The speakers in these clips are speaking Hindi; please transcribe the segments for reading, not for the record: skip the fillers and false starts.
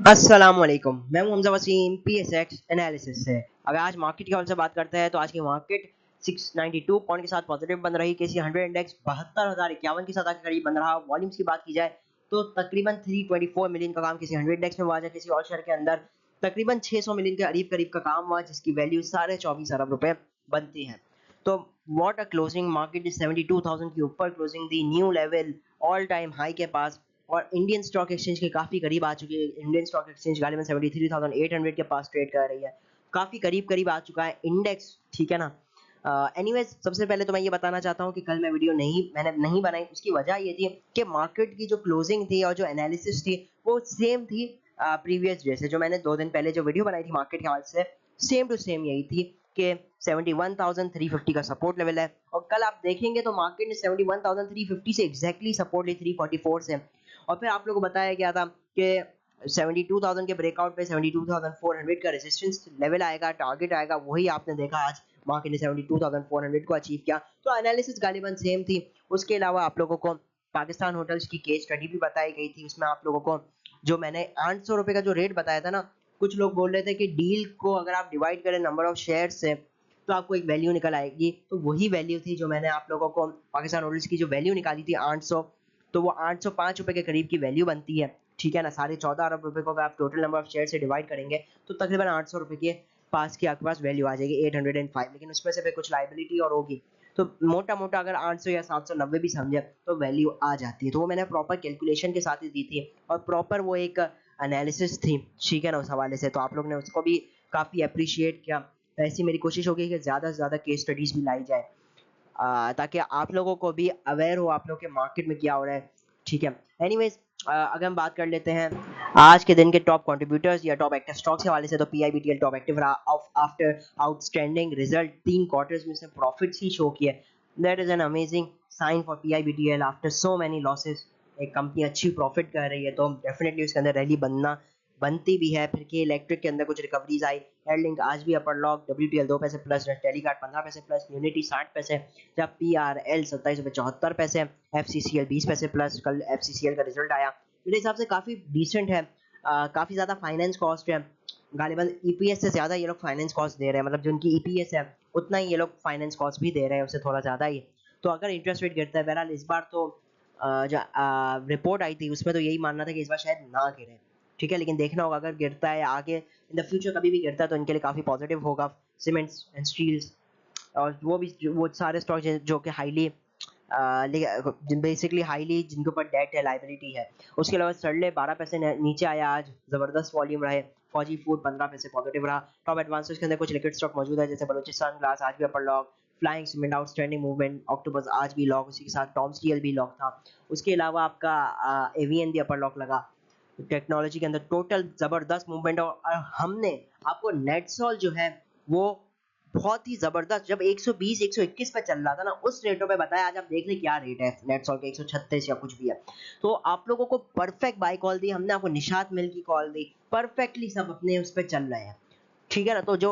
अस्सलामुअलैकुम, मैं हूं हमजा वसीम पीएसएक्स एनालिसिस से। अगर आज मार्केट के हवाले से बात करते हैं तो आज की मार्केट 692 पॉइंट के साथ पॉजिटिव बन रही। किसी 100 इंडेक्स 72,051 के साथ आके करीब बन रहा। वॉल्यूम्स की बात की जाए तो तकरीबन 324 मिलियन का काम किसी 100 इंडेक्स में हुआ है। किसी और शेयर के अंदर तकरीबन 600 मिलियन के करीब करीब का काम हुआ, जिसकी वैल्यू 24.5 अरब रुपए बनती है। तो what a closing, market is 72,000 के ऊपर क्लोजिंग दी, new level all time high के पास, और इंडियन स्टॉक एक्सचेंज के काफ़ी करीब आ चुकी है। इंडियन स्टॉक एक्सचेंज गालिबन 73,800 के पास ट्रेड कर रही है, काफ़ी करीब करीब आ चुका है इंडेक्स, ठीक है ना। एनीवेज सबसे पहले तो मैं ये बताना चाहता हूँ कि कल मैं वीडियो मैंने नहीं बनाई। उसकी वजह ये थी कि मार्केट की जो क्लोजिंग थी और जो एनालिसिस थी वो सेम थी प्रीवियस डे से। जो मैंने 2 दिन पहले जो वीडियो बनाई थी मार्केट के हाल से, सेम टू सेम यही थी कि 71,350 का सपोर्ट लेवल है। और कल आप देखेंगे तो मार्केट ने 71,350 से एग्जैक्टली सपोर्ट ली 344 से। और फिर आप लोगों को बताया गया था कि 72,000 के ब्रेकआउट पे 72,400 का रेजिस्टेंस लेवल आएगा, टारगेट आएगा। वही आपने देखा, आज मार्केट ने 72,400 को अचीव किया। तो एनालिसिस गालिबन सेम थी। उसके अलावा आप लोगों को पाकिस्तान होटल्स की केस स्टडी भी बताई गई थी। उसमें आप लोगों को जो मैंने 800 रुपए का जो रेट बताया था ना, कुछ लोग बोल रहे थे कि डील को अगर आप डिवाइड करें नंबर ऑफ शेयर से तो आपको एक वैल्यू निकल आएगी। तो वही वैल्यू थी जो मैंने आप लोगों को पाकिस्तान होटल्स की जो वैल्यू निकाली थी 800, तो वो 805 रुपए के करीब की वैल्यू बनती है, ठीक है ना। 14.5 अरब रुपए को अगर आप टोटल नंबर ऑफ शेयर से डिवाइड करेंगे तो तकरीबन 800 रुपए के पास की आपके पास वैल्यू आ जाएगी 805। लेकिन उसमें से फिर कुछ लाइबिलिटी और होगी, तो मोटा मोटा अगर 800 या 790 भी समझे तो वैल्यू आ जाती है। तो वो मैंने प्रॉपर कैलकुलेशन के साथ ही दी थी और प्रॉपर वो एक एनालिसिस थी, ठीक है ना। उस हवाले से तो आप लोग ने उसको भी काफ़ी अप्रिशिएट किया। ऐसी मेरी कोशिश होगी कि ज़्यादा से ज़्यादा केस स्टडीज़ भी लाई जाए, ताकि आप लोगों को भी अवेयर हो आप लोग के मार्केट में क्या हो रहा है, ठीक है। एनीवेज अगर हम बात कर लेते हैं आज के दिन के टॉप कंट्रीब्यूटर्स या टॉप एक्टिव स्टॉक्स के हवाले से, तो पीआईबीटीएल टॉप एक्टिव रहा आफ्टर आउटस्टैंडिंग रिजल्ट। 3 क्वार्टर्स में से प्रॉफिट्स ही शो किए। That is an amazing sign for PIBTL after so many losses. एक कंपनी अच्छी प्रॉफिट कर रही है तो डेफिनेटली उसके अंदर रैली बनती भी है। फिर के इलेक्ट्रिक के अंदर कुछ रिकवरीज आई। एयरलिंक आज भी अपर लॉक, डब्ल्यूटीएल 2 पैसे प्लस, टेलीकार्ड 15 पैसे प्लस, यूनिटी 60 पैसे, जब पीआरएल 27.74 पैसे, एफसीसीएल 20 पैसे प्लस। कल एफसीसीएल का रिजल्ट आया, मेरे हिसाब से काफ़ी डिसेंट है। काफ़ी ज़्यादा फाइनेंस कॉस्ट है, गालिबन ईपीएस से ज़्यादा ये लोग फाइनेंस कॉस्ट दे रहे हैं। मतलब जो उनकी ईपीएस है उतना ही ये लोग फाइनेंस कॉस्ट भी दे रहे हैं, उससे थोड़ा ज़्यादा ही। तो अगर इंटरेस्ट रेट गिरता है, बहरहाल इस बार तो जो रिपोर्ट आई थी उसमें तो यही मानना था कि इस बार शायद ना गिरे, ठीक है। लेकिन देखना होगा अगर गिरता है आगे इन द फ्यूचर कभी भी गिरता है तो इनके लिए काफ़ी पॉजिटिव होगा। सीमेंट्स एंड स्टील्स और वो सारे स्टॉक जो कि हाईली बेसिकली हाईली जिनके ऊपर डेट है, लाइबिलिटी है। उसके अलावा सरले 12 पैसे नीचे आया आज, जबरदस्त वॉल्यूम रहे। फौजी फूड 15 पैसे पॉजिटिव रहा। टॉप एडवांसेस के अंदर कुछ लिक्विड स्टॉक मौजूद है, जैसे बलूचिस्तान ग्लास आज भी upper lock, flying cement outstanding movement, octopus आज भी लॉक, उसी के साथ टॉम स्टील भी लॉक था। उसके अलावा आपका एवीएन भी अपर लॉक लगा। टेक्नोलॉजी के अंदर टोटल जबरदस्त मूवमेंट। और हमने आपको नेटसॉल जो है वो बहुत ही जबरदस्त, जब 120 121 पे चल रहा था ना उस रेटों पे बताया। आज आप देख लें क्या रेट है नेटसॉल के, 136 या कुछ भी है। तो आप लोगों को परफेक्ट बाय कॉल दी हमने, आपको निशात मिल की कॉल दी, परफेक्टली सब अपने उस पर चल रहे हैं, ठीक है ना। तो जो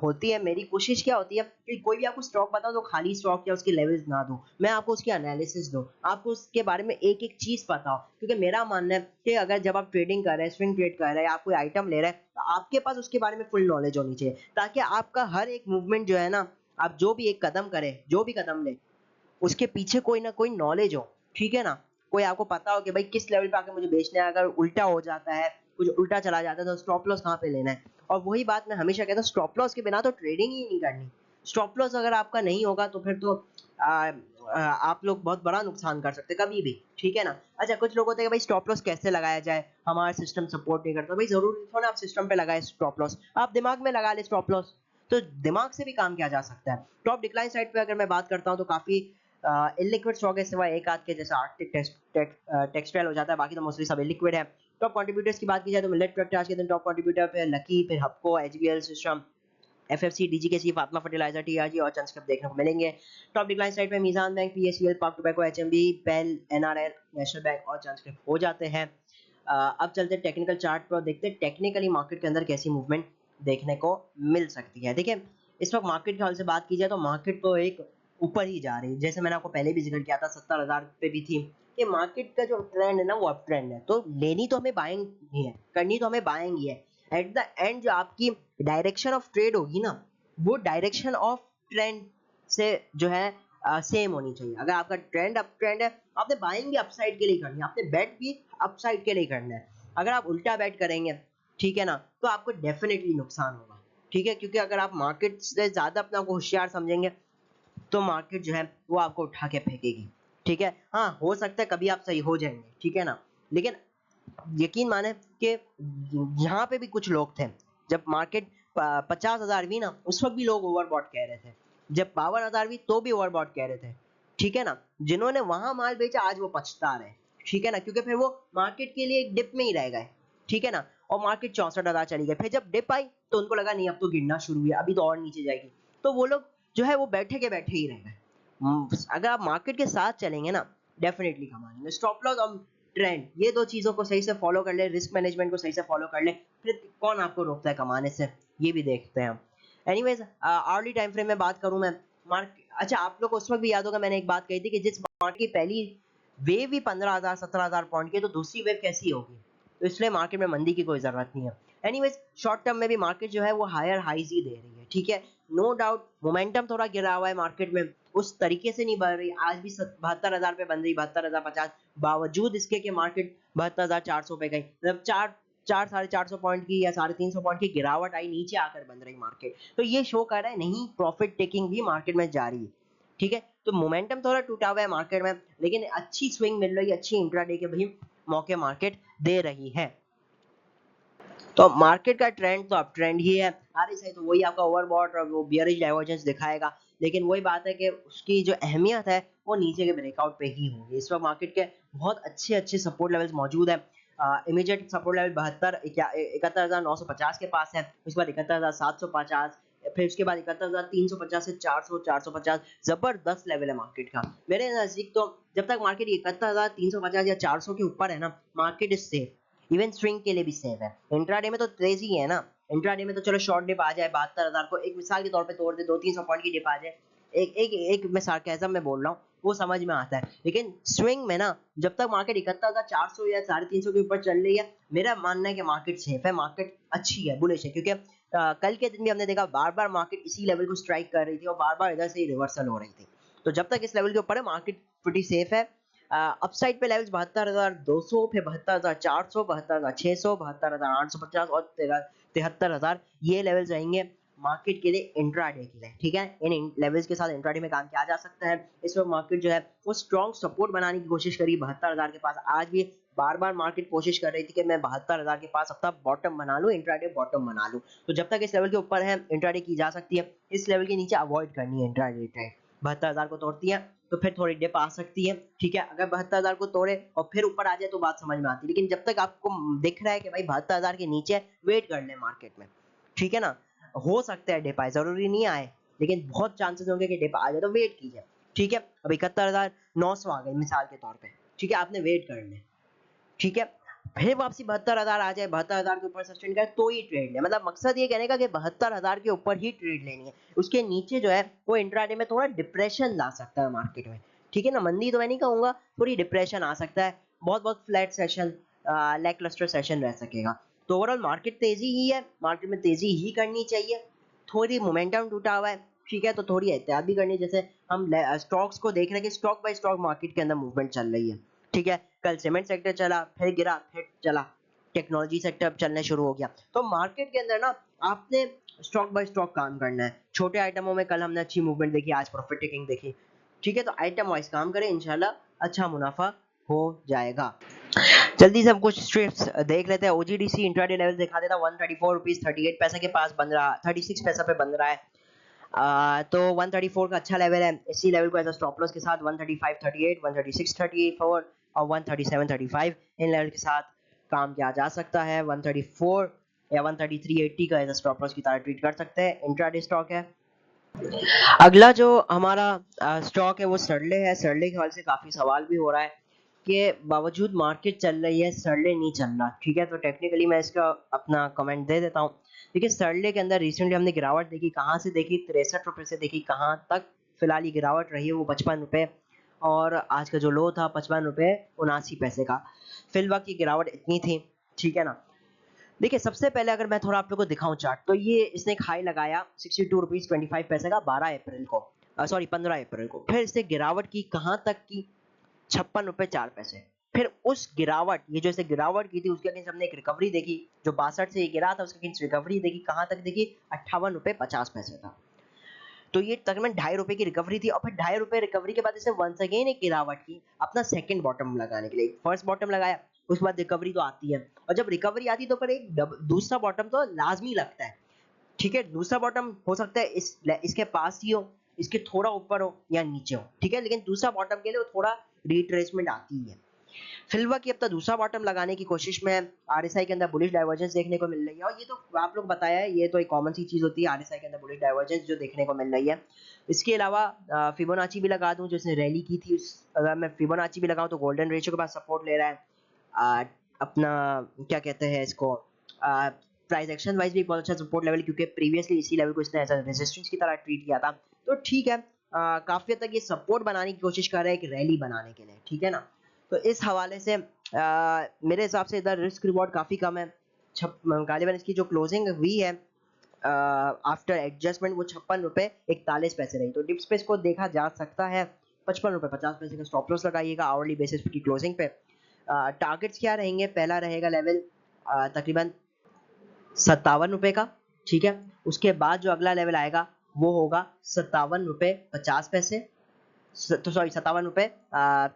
होती है मेरी कोशिश क्या होती है कि कोई भी आपको स्टॉक बताओ तो खाली स्टॉक या उसके लेवल्स ना दो, मैं आपको उसकी एनालिसिस दूं, आपको उसके बारे में एक एक चीज पता हो। क्योंकि मेरा मानना है कि अगर जब आप ट्रेडिंग कर रहे हैं, स्विंग ट्रेड कर रहे हैं, आप कोई आइटम ले रहे हैं, तो आपके पास उसके बारे में फुल नॉलेज होनी चाहिए, ताकि आपका हर एक मूवमेंट जो है ना, आप जो भी एक कदम करें, जो भी कदम ले, उसके पीछे कोई ना कोई नॉलेज हो, ठीक है ना। कोई आपको पता हो कि भाई किस लेवल पे आके मुझे बेचना है, अगर उल्टा हो जाता है, कुछ उल्टा चला जाता है तो स्टॉप लॉस कहाँ पे लेना है। और वही बात मैं हमेशा कहता हूँ, स्टॉप लॉस के बिना तो ट्रेडिंग ही नहीं करनी। स्टॉप लॉस अगर आपका नहीं होगा तो फिर तो आप लोग बहुत बड़ा नुकसान कर सकते हैं कभी भी, ठीक है ना। अच्छा, कुछ लोग होते हैं कि भाई स्टॉप लॉस कैसे लगाया जाए, हमारा सिस्टम सपोर्ट नहीं करता। भाई जरूरी थोड़ा आप सिस्टम पे लगाए स्टॉप लॉस, आप दिमाग में लगा ले स्टॉप लॉस, तो दिमाग से भी काम किया जा सकता है। टॉप डिक्लाइन साइड पे अगर मैं बात करता हूँ तो काफी इलिक्विड स्टॉक है, सिवाय एक आध के, जैसे आर्टिक टेक्सटाइल हो जाता है, बाकी तो मोस्टली सब इलिक्विड है। टॉप कंट्रीब्यूटर्स की बात की जाए तो मिलेट प्रोडक्ट आज के दिन टॉप कंट्रीब्यूटर पे लकी, फिर हपको, एचबीएल सिस्टम, एफएफसी, डीजीकेसी, फातिमा फर्टिलाइजर, टीआरजी और चंद देखने को मिलेंगे। टॉप डिक्लाइन साइड पे मीजान बैंक, पीएससीएल, पाक टोबैको, एचएमबी, पेल, एनआरएल, नेशनल बैंक और चंद हो जाते हैं। अब चलते हैं टेक्निकल चार्ट पर, देखते हैं टेक्निकली मार्केट के अंदर कैसी मूवमेंट देखने को मिल सकती है। देखिए, इस वक्त मार्केट के हाल से बात की जाए तो मार्केट तो एक ऊपर ही जा रही है, जैसे मैंने आपको पहले भी जिक्र किया था, 70,000 पे भी थी कि मार्केट का जो ट्रेंड है ना वो अप ट्रेंड है, तो लेनी तो हमें बाइंग ही है, करनी तो हमें बाइंग ही है। एट द एंड जो आपकी डायरेक्शन ऑफ ट्रेड होगी ना, वो डायरेक्शन ऑफ ट्रेंड से जो है सेम होनी चाहिए। अगर आपका ट्रेंड अप ट्रेंड है, आपने बाइंग भी अपसाइड के लिए करनी है, आपने बेट भी अपसाइड के लिए करना है। अगर आप उल्टा बेट करेंगे, ठीक है ना, तो आपको डेफिनेटली नुकसान होगा, ठीक है, क्योंकि अगर आप मार्केट से ज्यादा अपना को होशियार समझेंगे तो मार्केट जो है वो आपको उठा के फेंकेगी, ठीक है। हाँ, हो सकता है कभी आप सही हो जाएंगे, ठीक है ना, लेकिन यकीन माने कि यहाँ पे भी कुछ लोग थे, जब मार्केट 50,000 भी ना, उस वक्त भी लोग ओवरबॉट कह रहे थे, जब 52,000 भी तो भी ओवरबॉट कह रहे थे, ठीक है ना। जिन्होंने वहां माल बेचा आज वो पछता रहे, ठीक है ना, क्योंकि फिर वो मार्केट के लिए एक डिप में ही रह गए, ठीक है ना। और मार्केट 64,000 चली गई, फिर जब डिप आई तो उनको लगा नहीं अब तो गिरना शुरू हुआ, अभी तो और नीचे जाएगी, तो वो लोग जो है वो बैठे के बैठे ही रह गए। अगर आप मार्केट के साथ चलेंगे ना, डेफिनेटली कमा लेंगे। स्टॉप लॉस और ट्रेंड, ये दो चीजों को सही से फॉलो कर ले, रिस्क मैनेजमेंट को सही से फॉलो कर ले, फिर कौन आपको रोकता है कमाने से, ये भी देखते हैं हम। एनीवेज, अर्ली टाइम फ्रेम में बात करूं मैं, अच्छा आप लोग को उस वक्त भी याद होगा मैंने एक बात कही थी कि जिस मार्केट की पहली वेव ही 15,000 17,000 पॉइंट की, तो दूसरी वेव कैसी होगी, तो इसलिए मार्केट में मंदी की कोई जरूरत नहीं है। एनीवेज, शॉर्ट टर्म में भी मार्केट जो है वो हायर हाईज ही दे रही है, ठीक है। नो डाउट मोमेंटम थोड़ा गिरा हुआ है मार्केट में, उस तरीके से नहीं बढ़ रही, आज भी 72,000 पे बन रही, 72,050, बावजूद इसके कि मार्केट 72,400 पे गई, मतलब चार चार 450 पॉइंट की या 350 पॉइंट की गिरावट आई, नीचे आकर बन रही मार्केट, तो ये शो कर रहा है नहीं, प्रॉफिट टेकिंग भी मार्केट में जारी है, ठीक है। तो मोमेंटम थोड़ा टूटा हुआ है मार्केट में, लेकिन अच्छी स्विंग मिल रही है, अच्छी इंट्राडे के भी मौके मार्केट दे रही है। तो मार्केट का ट्रेंड तो अप ट्रेंड ही है, आरएसआई तो वही आपका ओवरबॉट और वो बियरिश डाइवर्जेंस दिखाएगा, लेकिन वही बात है कि उसकी जो अहमियत है वो नीचे के ब्रेकआउट पे ही होगी। इस वक्त मार्केट के बहुत अच्छे अच्छे सपोर्ट लेवल्स मौजूद है। इमीडिएट सपोर्ट लेवल 71,950 के पास है, उसके बाद 71,750, फिर उसके बाद 71,350 से 400 450, जबरदस्त लेवल है मार्केट का मेरे नजदीक। तो जब तक मार्केट 71,350 या 400 के ऊपर है ना, market is safe, even swing के लिए भी सेफ है। इंट्राडे में तो तेजी है ना, इंट्राडे में तो चलो शॉर्ट डिप आ जाए 72,000 को एक मिसाल के तौर पे तोड़ दे, 200-300 पॉइंट की डिप आ जाए, एक एक एक मैं सार्केज्म में बोल रहा हूँ, वो समझ में आता है। लेकिन स्विंग में ना, जब तक मार्केट 71,400 या 350 के ऊपर चल रही है, मेरा मानना है कि मार्केट सेफ है, मार्केट अच्छी है, बुलिश है, क्योंकि कल के दिन भी हमने देखा बार बार मार्केट इसी लेवल को स्ट्राइक कर रही थी और बार बार इधर से ही रिवर्सल हो रही थी। तो जब तक इस लेवल के ऊपर है मार्केट प्रीटी सेफ है। अपसाइड पे लेवल्स 72,200, फिर 72,400, 72,600, 72,850 और 73,000, ये लेवल्स रहेंगे मार्केट के लिए इंट्राडे के लिए, ठीक है। इन लेवल्स के साथ इंट्राडे में काम किया जा सकता है। इस वक्त मार्केट जो है वो स्ट्रॉन्ग सपोर्ट बनाने की कोशिश करी 72,000 के पास, आज भी बार बार मार्केट कोशिश कर रही थी कि मैं 72,000 के पास अपना बॉटम बना लूं, इंट्राडे बॉटम बना लूं। तो जब तक इस लेवल के ऊपर है इंट्राडे की जा सकती है, इस लेवल के नीचे अवॉइड करनी है इंट्राडे ट्रेड। 72,000 को तोड़ती है तो फिर थोड़ी डिप आ सकती है, ठीक है। अगर 72,000 को तोड़े और फिर ऊपर आ जाए तो बात समझ में आती है, लेकिन जब तक आपको दिख रहा है कि भाई 72,000 के नीचे, वेट कर ले मार्केट में, ठीक है ना। हो सकता है डिप आए, जरूरी नहीं आए, लेकिन बहुत चांसेस होंगे कि डिप आ जाए, तो वेट कीजिए, ठीक है। अब 71,900 आ गई मिसाल के तौर पे, ठीक है, आपने वेट कर ले, ठीक है। फिर वापसी 72,000 आ जाए, 72,000 के ऊपर सस्टेन करे तो ही ट्रेड ले, मतलब मकसद ये कहने का कि 72,000 के ऊपर ही ट्रेड लेनी है, उसके नीचे जो है वो इंट्राडे में थोड़ा डिप्रेशन ला सकता है मार्केट में, ठीक है ना। मंदी तो मैं नहीं कहूंगा, थोड़ी डिप्रेशन आ सकता है, बहुत बहुत फ्लैट सेशन, लैकलस्टर सेशन रह सकेगा। तो ओवरऑल मार्केट तेजी ही है, मार्केट में तेजी ही करनी चाहिए, थोड़ी मोमेंटम टूटा हुआ है, ठीक है, तो थोड़ी एहतियात भी करनी है। जैसे हम स्टॉक्स को देख रहे हैं कि स्टॉक बाय स्टॉक मार्केट के अंदर मूवमेंट चल रही है, ठीक है। कल सीमेंट सेक्टर चला, फिर गिरा, फिर चला, टेक्नोलॉजी सेक्टर चलने शुरू हो गया। तो मार्केट के अंदर ना आपने स्टॉक बाय स्टॉक काम करना है। छोटे आइटमों में कल हमने अच्छी मूवमेंट देखी, आज प्रॉफिट टेकिंग देखी, ठीक है। तो आइटम वाइज काम करें, इंशाल्लाह अच्छा मुनाफा हो जाएगा। जल्दी से हम कुछ स्ट्रिप्स देख लेते हैं। ओजीडीसी इंट्राडे लेवल दिखा देता, 134 रुपीज 38 पैसे के पास बन रहा, 36 पैसा पे बन रहा है। तो 134 का अच्छा लेवल है, इसी लेवल को एज स्टॉप लॉस के साथ 135.38, 136.34 और 137.35 इन लेवल के साथ काम किया जा सकता है। 134 या 133.80 का एज स्टॉप लॉस की तरह ट्रीट कर सकते हैं, इंट्राडे स्टॉक है। अगला जो हमारा स्टॉक है वो सरले है। सरले के हवाले से काफी सवाल भी हो रहा है कि बावजूद मार्केट चल रही है सरले नहीं चल रहा, ठीक है। तो टेक्निकली मैं इसका अपना कमेंट दे देता हूँ। देखिए सरले के अंदर रिसेंटली हमने गिरावट देखी, कहाँ से देखी, 63 रुपए से देखी, कहाँ तक फिलहाल ये गिरावट रही है वो 55 रुपए और आज का जो लो था 55 रुपए 79 पैसे का। फिलहाल की गिरावट इतनी थी, ठीक है ना। देखिए सबसे पहले अगर मैं थोड़ा आप लोगों को दिखाऊं चार्ट, तो ये इसने एक हाई लगाया 62 रुपीज 25 पैसे का 12 अप्रैल को, सॉरी 15 अप्रैल को। फिर इसने गिरावट की कहां तक की, 56 रुपए 4 पैसे। फिर उस गिरावट, ये जो इसने गिरावट की थी उसके अगेंस्ट हमने एक रिकवरी देखी, जो 62 से ये गिरा था उसके अगेंस्ट रिकवरी देखी, कहां तक देखी, 58 रुपए 50 पैसे था। तो ये तकरीबन 2.5 रुपए की रिकवरी थी, और फिर 2.5 रुपए रिकवरी के बाद इसे वंस अगेन एक गिरावट की अपना सेकंड बॉटम लगाने के लिए। फर्स्ट बॉटम लगाया, उसके बाद रिकवरी तो आती है, और जब रिकवरी आती है तो फिर एक दूसरा बॉटम तो लाजमी लगता है, ठीक है। दूसरा बॉटम हो सकता है इसके पास ही हो, इसके थोड़ा ऊपर हो या नीचे हो, ठीक है, लेकिन दूसरा बॉटम के लिए वो थोड़ा रिट्रेसमेंट आती है। फिलवा की अब तक दूसरा बॉटम लगाने की कोशिश में आरएसआई के अंदर बुलिश डाइवर्जेंस देखने को मिल रही है, और ये तो आप लोग बताया है, ये तो एक कॉमन सी चीज होती है आरएसआई के अंदर बुलिश डाइवर्जेंस जो देखने को मिल रही है। इसके अलावा फिबोनाची भी लगा दूं, जिसने रैली की थी, अगर मैं फिबोनाची भी लगाऊं तो गोल्डन रेशियो के पास सपोर्ट ले रहा है। अपना क्या कहते हैं इसको, प्राइस एक्शन वाइज भी बहुत अच्छा सपोर्ट लेवल, क्योंकि प्रीवियसली इसी लेवल को इसने एज रेजिस्टेंस की तरह ट्रीट किया था। तो ठीक है, काफी हद तक ये सपोर्ट बनाने की कोशिश कर रहे हैं एक रैली बनाने के लिए, ठीक है ना। तो इस हवाले से मेरे हिसाब से इधर रिस्क रिवॉर्ड काफी कम है। गालिबन इसकी जो क्लोजिंग हुई है आफ्टर एडजस्टमेंट वो 56 रुपए 41 पैसे रही, तो डिप्स पे इसको देखा जा सकता है। 55 रुपए 50 पैसे का स्टॉप लॉस लगाइएगा आवरली बेसिस की क्लोजिंग पे। टारगेट्स क्या रहेंगे, पहला रहेगा लेवल तकरीबन 57 रुपए का, ठीक है। उसके बाद जो अगला लेवल आएगा वो होगा 57 रुपए 50 पैसे, तो सॉरी 57 रुपए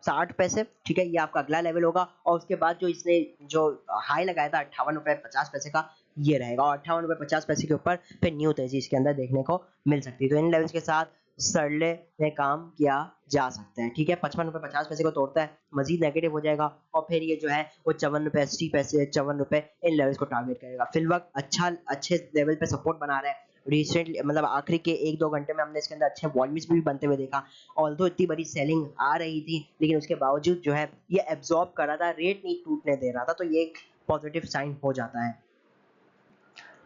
60 पैसे, ठीक है, ये आपका अगला लेवल होगा। और उसके बाद जो इसने जो हाई लगाया था 58 रुपए 50 पैसे का, ये रहेगा, और 58 रुपए 50 पैसे के ऊपर फिर न्यू तेजी इसके अंदर देखने को मिल सकती है। तो इन लेवल्स के साथ सरले में काम किया जा सकता है, ठीक है। 55 रुपए 50 पैसे को तोड़ता है मजीद नेगेटिव हो जाएगा, और फिर ये जो है वो 54 रुपए 80 पैसे 54 रुपए इन लेवल्स को टारगेट करेगा। फिल वक्त अच्छे लेवल पे सपोर्ट बना रहा है। रिसेंटली मतलब आखिरी के 1-2 घंटे में हमने इसके अंदर अच्छे वॉल्यूम्स भी बनते हुए देखा। ऑल्दो इतनी बड़ी सेलिंग आ रही थी, लेकिन उसके बावजूद जो है ये एब्जॉर्ब कर रहा था, रेट नहीं टूटने दे रहा था, तो ये एक पॉजिटिव साइन हो जाता है।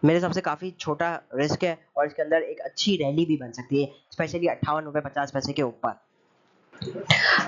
मेरे हिसाब से काफी छोटा रिस्क है, और इसके अंदर एक अच्छी रैली भी बन सकती है, स्पेशली 58 रुपए 50 पैसे के ऊपर।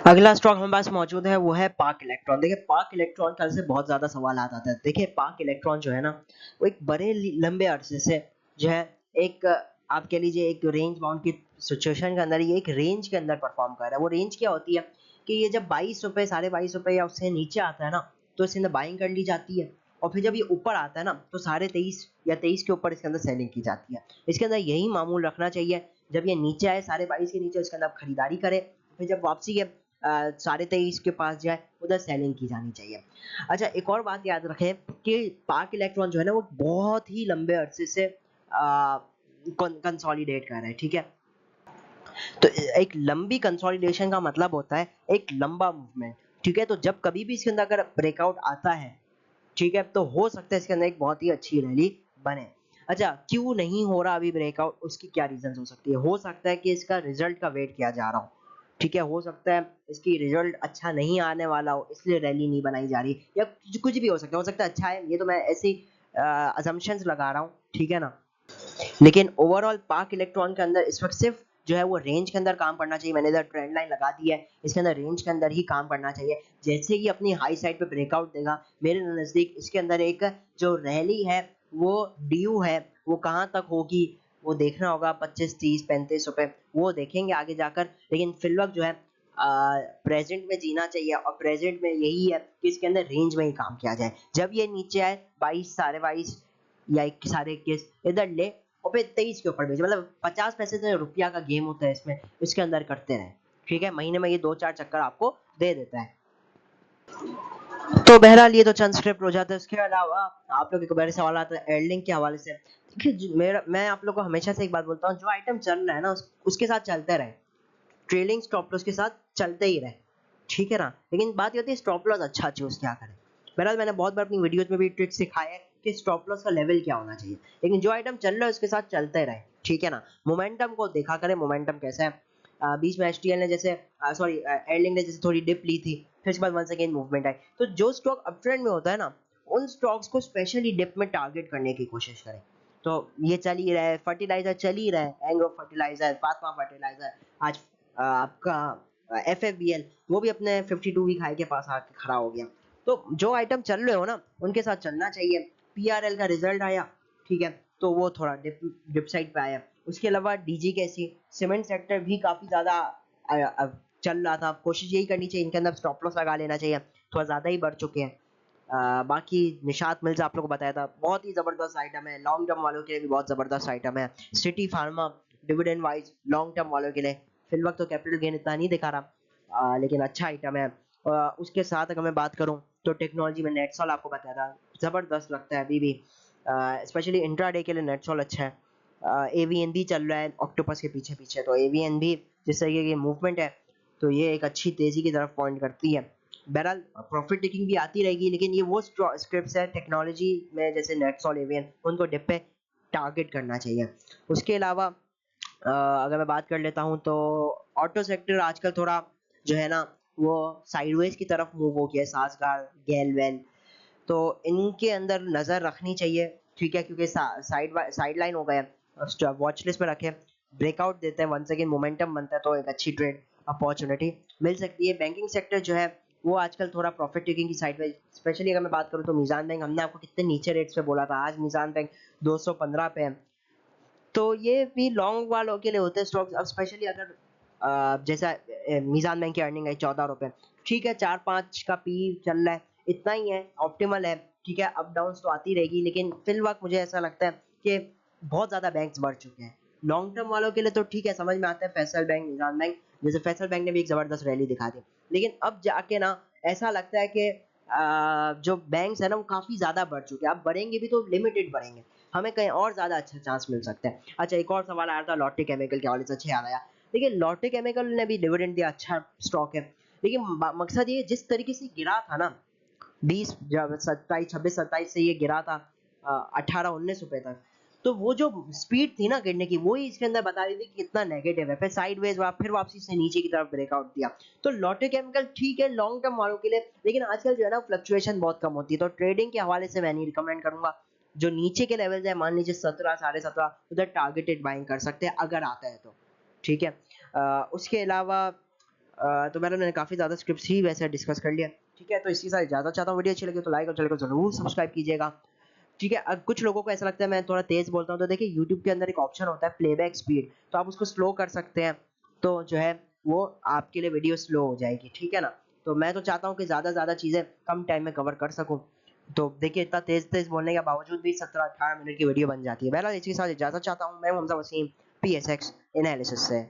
अगला स्टॉक हमारे पास मौजूद है वो है पार्क इलेक्ट्रॉन। देखिए पार्क इलेक्ट्रॉन का से बहुत ज्यादा सवाल आता है। देखिए पार्क इलेक्ट्रॉन जो है ना, वो एक बड़े लंबे अरसे से जो है एक आप कह लीजिए एक रेंज बाउंड की सिचुएशन के अंदर, ये एक रेंज के अंदर परफॉर्म कर रहा है। वो रेंज क्या होती है कि ये जब 22 रुपए 22.5 रुपए या उससे नीचे आता है ना, तो इसके अंदर बाइंग कर ली जाती है, और फिर जब ये ऊपर आता है ना तो 23.5 या 23 के ऊपर इसके अंदर सेलिंग की जाती है। इसके अंदर यही मामूल रखना चाहिए, जब ये नीचे आए 22.5 के नीचे, इसके अंदर आप खरीदारी करें, फिर जब वापसी के 23.5 के पास जाए उधर सेलिंग की जानी चाहिए। अच्छा एक और बात याद रखें कि पार्क इलेक्ट्रॉन जो है ना वो बहुत ही लंबे अरसे से कंसोलिडेट कर रहा है, ठीक है। तो एक लंबी कंसोलिडेशन का मतलब होता है एक लंबा मूवमेंट, ठीक है। तो जब कभी भी इसके अंदर अगर ब्रेकआउट आता है, ठीक है, तो हो सकता है इसके अंदर एक बहुत ही अच्छी रैली बने। अच्छा क्यों नहीं हो रहा अभी ब्रेकआउट, उसकी क्या रीजन हो सकती है। हो सकता है कि इसका रिजल्ट का वेट किया जा रहा हो, ठीक है। हो सकता है इसकी रिजल्ट अच्छा नहीं आने वाला हो, इसलिए रैली नहीं बनाई जा रही, या कुछ भी हो सकता है अच्छा है, ये तो मैं ऐसी असम्पशंस लगा रहा हूँ, ठीक है ना। लेकिन ओवरऑल पार्क इलेक्ट्रॉन के अंदर इस वक्त सिर्फ जो है वो रेंज के अंदर काम करना चाहिए। मैंने इधर ट्रेंड लाइन लगा दी है, इसके अंदर रेंज के अंदर ही काम करना चाहिए। जैसे ही अपनी हाई साइड पे ब्रेकआउट देगा, मेरे नजदीक इसके अंदर एक जो रैली है वो ड्यू है, वो कहाँ तक होगी वो देखना होगा। 25 30 35 रुपए वो देखेंगे आगे जाकर, लेकिन फिलहाल जो है प्रेजेंट में जीना चाहिए, और प्रेजेंट में यही है कि इसके अंदर रेंज में ही काम किया जाए। जब ये नीचे आए 22 22.5 या 21 इधर ले, और फिर 23 के ऊपर भेजे, मतलब 50 पैसे से रुपया का गेम होता है इसमें, इसके अंदर करते रहे, ठीक है। महीने में ये 2-4 चक्कर आपको दे देता है। तो बहरहाल ये तो चंद स्क्रिप्ट हो जाता है। उसके अलावा आप लोग एक बड़े सवाल आता है एयरलिंक के हवाले से। देखिए मेरा मैं आप लोग को हमेशा से एक बात बोलता हूँ, जो आइटम चल रहा है ना उसके साथ चलते रहे, ट्रेलिंग स्टॉप लॉस के साथ चलते ही रहे, ठीक है ना। लेकिन बात ये होती है स्टॉप लॉस अच्छा चूज क्या करें। बहरहाल मैंने बहुत बार अपनी वीडियोस में भी ट्रिक सिखाया है कि स्टॉप लॉस का लेवल क्या होना चाहिए, लेकिन जो आइटम चल रहा है उसके साथ चलते रहे, ठीक है ना। मोमेंटम को देखा करें, मोमेंटम कैसा है। बीच में एचटीएल ने जैसे सॉरी एयरलिंक ने जैसे थोड़ी डिप ली थी, फिर उसके बाद वंस अगेन मूवमेंट आई। तो जो स्टॉक अप ट्रेंड में होता है ना, उन स्टॉक्स को स्पेशली डिप में टारगेट करने की कोशिश करें। तो ये चल ही रहा है, फर्टिलाइजर चल ही रहा है, एंग्रो फर्टिलाइजर, फातमा फर्टिलाइजर, आज आपका FFBL वो भी अपने 52 वीक हाई के पास आके खड़ा हो गया। तो जो आइटम चल रहे हो ना उनके साथ चलना चाहिए। PRL का रिजल्ट आया, ठीक है, तो वो थोड़ा डिप साइड पे आया। उसके अलावा DG कैसी सीमेंट सेक्टर भी काफी ज्यादा चल रहा था। कोशिश यही करनी चाहिए इनके अंदर स्टॉप लॉस लगा लेना चाहिए, थोड़ा ज्यादा ही बढ़ चुके हैं। बाकी निशात मिल्स आप लोगों को बताया था, बहुत ही जबरदस्त आइटम है, लॉन्ग टर्म वालों के लिए भी बहुत जबरदस्त आइटम है। City pharma dividend wise long term वालों के लिए फिल वक्त तो कैपिटल गेन इतना नहीं दिखा रहा, लेकिन अच्छा आइटम है। उसके साथ अगर मैं बात करूं तो टेक्नोलॉजी में नेटसॉल आपको बताया था, जबरदस्त लगता है अभी भी, स्पेशली इंट्राडे के लिए नेटसॉल अच्छा है। AVN भी चल रहा है ऑक्टोपस के पीछे पीछे, तो AVN भी जिस तरीके की मूवमेंट है तो ये एक अच्छी तेजी की तरफ पॉइंट करती है। बहरहाल प्रॉफिट टेकिंग भी आती रहेगी, लेकिन ये वो स्क्रिप्ट्स है टेक्नोलॉजी में जैसे नेटसॉल एवियन उनको डिप पे टारगेट करना चाहिए। उसके अलावा अगर मैं बात कर लेता हूँ तो ऑटो सेक्टर आजकल थोड़ा जो है ना वो साइडवेज की तरफ मूव हो गया है, सासगार गैल वेल, तो इनके अंदर नजर रखनी चाहिए, ठीक है, क्योंकि साइड लाइन हो गए, वॉच लिस्ट में रखें, ब्रेकआउट देते हैं वंस अगेन मोमेंटम बनता है तो एक अच्छी ट्रेड अपॉर्चुनिटी मिल सकती है। बैंकिंग सेक्टर जो है वो आजकल थोड़ा प्रॉफिट टेकिंग की साइड में, स्पेशली अगर मैं बात करूँ तो मीजान बैंक, हमने आपको कितने नीचे रेट्स पे बोला था, आज मीजान बैंक 215 पे है। तो ये भी लॉन्ग वालों के लिए होते हैं स्टॉक्स। अब स्पेशली अगर जैसा मीजान बैंक की अर्निंग है 14 रुपए, ठीक है, 4-5 का पी चल रहा है, इतना ही है, ऑप्टिमल है, ठीक है, अप डाउन तो आती रहेगी, लेकिन फिल वक्त मुझे ऐसा लगता है कि बहुत ज्यादा बैंक्स बढ़ चुके हैं। लॉन्ग टर्म वालों के लिए तो ठीक है, समझ में आता है, फैसल बैंक, निजाम बैंक, जैसे फैसल बैंक ने भी एक जबरदस्त रैली दिखा दी, लेकिन अब जाके ना ऐसा लगता है कि जो बैंक्स है ना वो काफी ज्यादा बढ़ चुके हैं, अब बढ़ेंगे भी तो लिमिटेड बढ़ेंगे, हमें कहीं और ज्यादा अच्छा चांस मिल सकता है। अच्छा, एक और सवाल आया था लॉट्टे केमिकल के हवाले से, अच्छा याद आया। देखिए लॉट्टे केमिकल ने भी डिविडेंड दिया, अच्छा स्टॉक है, लेकिन मकसद ये जिस तरीके से गिरा था ना, 20 27 26 27 से ये गिरा था 18 19 रुपए तक, तो वो जो स्पीड थी ना गिरने की वही इसके अंदर बता रही थी कि कितना नेगेटिव है। फिर साइडवेज फिर वापसी से नीचे की तरफ ब्रेकआउट दिया। तो लॉट्टे केमिकल ठीक है लॉन्ग टर्म वालों के लिए, लेकिन आजकल जो है ना फ्लक्चुएशन बहुत कम होती है, तो ट्रेडिंग के हवाले से मैं नहीं रिकमेंड करूंगा। जो नीचे के लेवल है, मान लीजिए 17 17.5, उधर टारगेटेड बाइंग कर सकते हैं अगर आता है तो, ठीक है। उसके अलावा तो मैंने काफी ज्यादा स्क्रिप्ट ही वैसे डिस्कस कर लिया, ठीक है, तो इसी के साथ इजाजत चाहता हूँ। वीडियो अच्छी लगी तो लाइक और चैनल को जरूर सब्सक्राइब कीजिएगा, ठीक है। कुछ लोगों को ऐसा लगता है मैं थोड़ा तेज बोलता हूँ, तो देखिए यूट्यूब के अंदर एक ऑप्शन होता है प्लेबैक स्पीड, तो आप उसको स्लो कर सकते हैं, तो जो है वो आपके लिए वीडियो स्लो हो जाएगी, ठीक है ना। तो मैं तो चाहता हूँ कि ज्यादा ज्यादा चीजें कम टाइम में कवर कर सकूं, तो देखिए इतना तेज तेज बोलने के बावजूद भी 17 18 मिनट की वीडियो बन जाती है। बहरहाल इसी के साथ इजाजत चाहता हूँ, मैं हमजा वसीम, PSX एनालिसिस से।